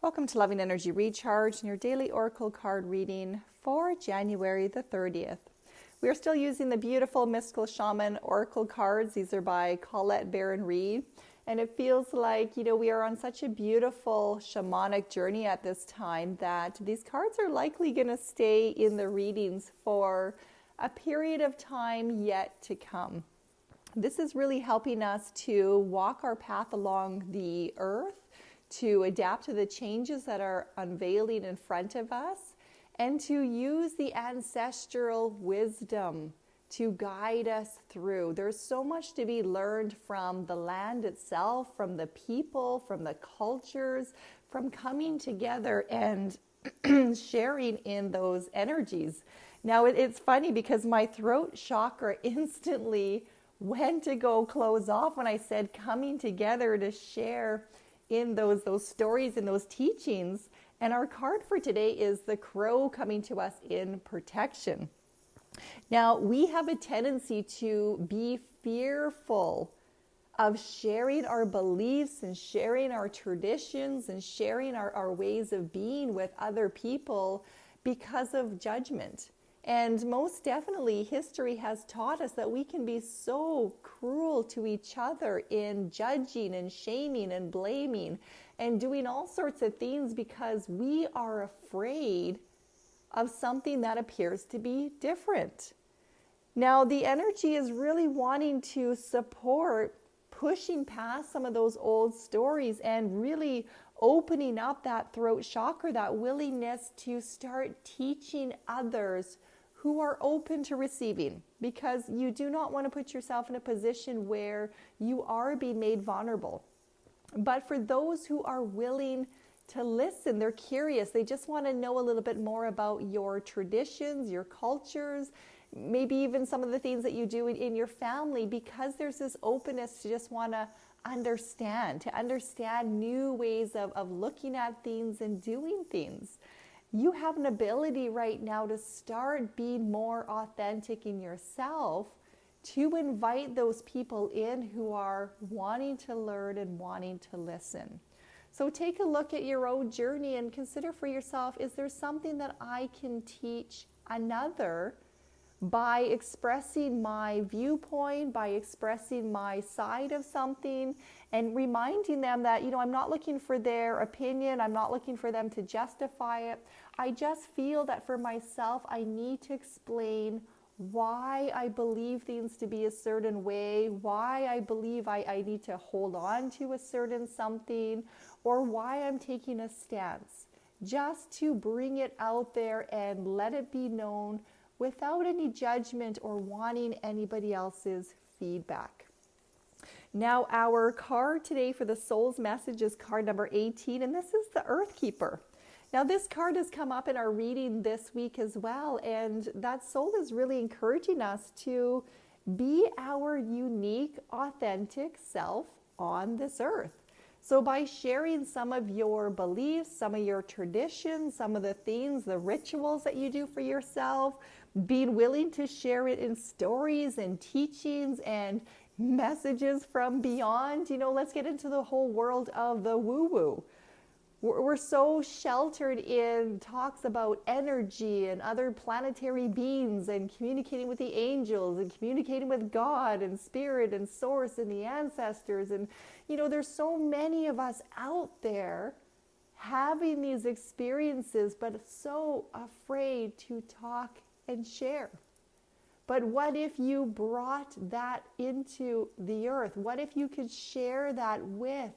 Welcome to Loving Energy Recharge and your daily Oracle card reading for January the 30th. We are still using the beautiful Mystical Shaman Oracle cards. These are by Colette Baron-Reed. And it feels like, we are on such a beautiful shamanic journey at this time that these cards are likely going to stay in the readings for a period of time yet to come. This is really helping us to walk our path along the earth, to adapt to the changes that are unveiling in front of us, and to use the ancestral wisdom to guide us through. There's so much to be learned from the land itself, from the people, from the cultures, from coming together and sharing in those energies. Now, it's funny because my throat chakra instantly went to go close off when I said coming together to share in those stories and those teachings. And our card for today is the crow coming to us in protection. Now, we have a tendency to be fearful of sharing our beliefs and sharing our traditions and sharing our ways of being with other people because of judgment. And most definitely, history has taught us that we can be so cruel to each other in judging and shaming and blaming and doing all sorts of things because we are afraid of something that appears to be different. Now, the energy is really wanting to support pushing past some of those old stories and really opening up that throat chakra, that willingness to start teaching others who are open to receiving, because you do not want to put yourself in a position where you are being made vulnerable. But for those who are willing to listen, they're curious, they just want to know a little bit more about your traditions, your cultures, maybe even some of the things that you do in your family, because there's this openness to just want to understand new ways of looking at things and doing things. You have an ability right now to start being more authentic in yourself, to invite those people in who are wanting to learn and wanting to listen. So take a look at your own journey and consider for yourself, is there something that I can teach another by expressing my viewpoint, by expressing my side of something, and reminding them that, I'm not looking for their opinion, I'm not looking for them to justify it. I just feel that for myself, I need to explain why I believe things to be a certain way, why I believe I need to hold on to a certain something, or why I'm taking a stance, just to bring it out there and let it be known without any judgment or wanting anybody else's feedback. Now, our card today for the soul's message is card number 18, and this is the Earth Keeper. Now, this card has come up in our reading this week as well, and that soul is really encouraging us to be our unique, authentic self on this earth. So by sharing some of your beliefs, some of your traditions, some of the things, the rituals that you do for yourself, being willing to share it in stories and teachings and messages from beyond, let's get into the whole world of the woo-woo. We're so sheltered in talks about energy and other planetary beings and communicating with the angels and communicating with God and spirit and source and the ancestors. And, there's so many of us out there having these experiences, but so afraid to talk and share. But what if you brought that into the earth? What if you could share that with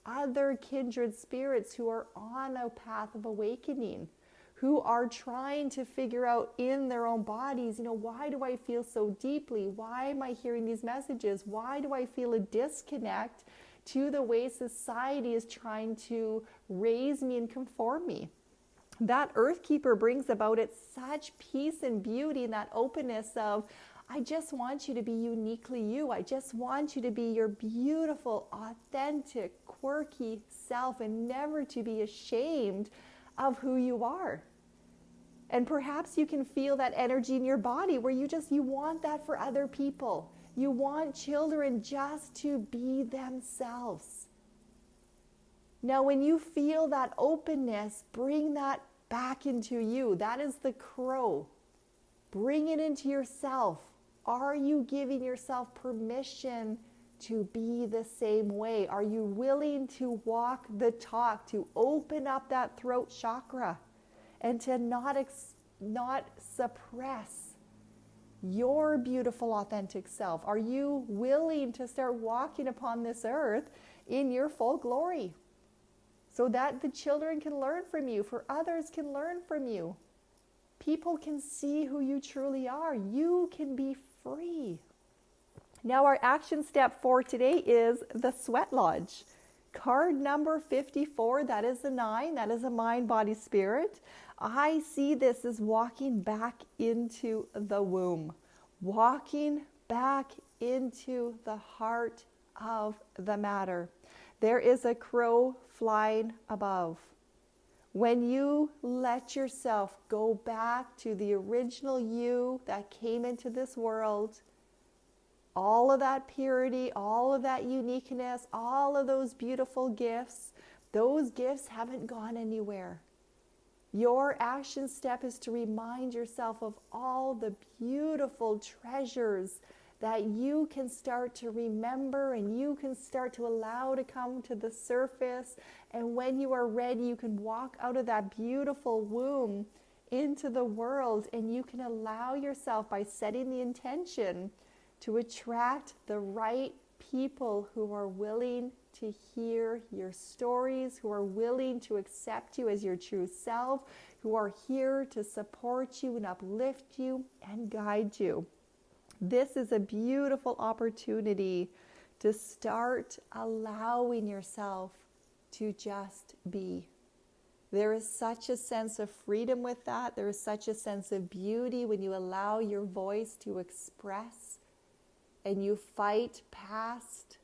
other kindred spirits who are on a path of awakening, who are trying to figure out in their own bodies, why do I feel so deeply? Why am I hearing these messages? Why do I feel a disconnect to the way society is trying to raise me and conform me? That Earth Keeper brings about it such peace and beauty and that openness of, I just want you to be uniquely you. I just want you to be your beautiful, authentic, quirky self and never to be ashamed of who you are. And perhaps you can feel that energy in your body where you want that for other people. You want children just to be themselves. Now, when you feel that openness, bring that back into you. That is the crow. Bring it into yourself. Are you giving yourself permission to be the same way? Are you willing to walk the talk, to open up that throat chakra and to not suppress your beautiful, authentic self? Are you willing to start walking upon this earth in your full glory so that the children can learn from you, for others can learn from you? People can see who you truly are. You can be free. Now, our action step for today is the Sweat Lodge. Card number 54, that is the 9, that is a mind, body, spirit. I see this as walking back into the womb, walking back into the heart of the matter. There is a crow flying above. When you let yourself go back to the original you that came into this world, all of that purity, all of that uniqueness, all of those beautiful gifts, those gifts haven't gone anywhere. Your action step is to remind yourself of all the beautiful treasures that you can start to remember and you can start to allow to come to the surface. And when you are ready, you can walk out of that beautiful womb into the world, and you can allow yourself, by setting the intention, to attract the right people who are willing to hear your stories, who are willing to accept you as your true self, who are here to support you and uplift you and guide you. This is a beautiful opportunity to start allowing yourself to just be. There is such a sense of freedom with that. There is such a sense of beauty when you allow your voice to express and you fight past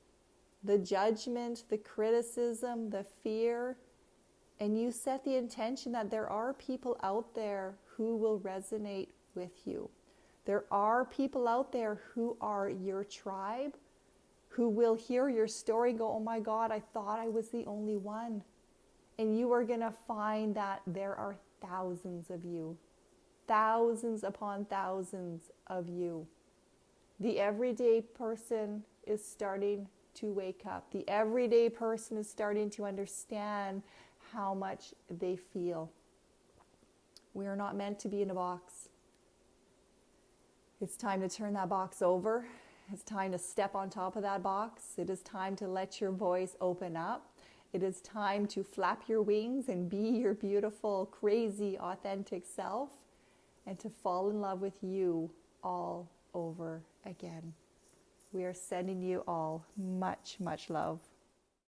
the judgment, the criticism, the fear, and you set the intention that there are people out there who will resonate with you. There are people out there who are your tribe, who will hear your story and go, oh my God, I thought I was the only one. And you are going to find that there are thousands of you, thousands upon thousands of you. The everyday person is starting to wake up. The everyday person is starting to understand how much they feel. We are not meant to be in a box. It's time to turn that box over. It's time to step on top of that box. It is time to let your voice open up. It is time to flap your wings and be your beautiful, crazy, authentic self, and to fall in love with you all over again. We are sending you all much, much love.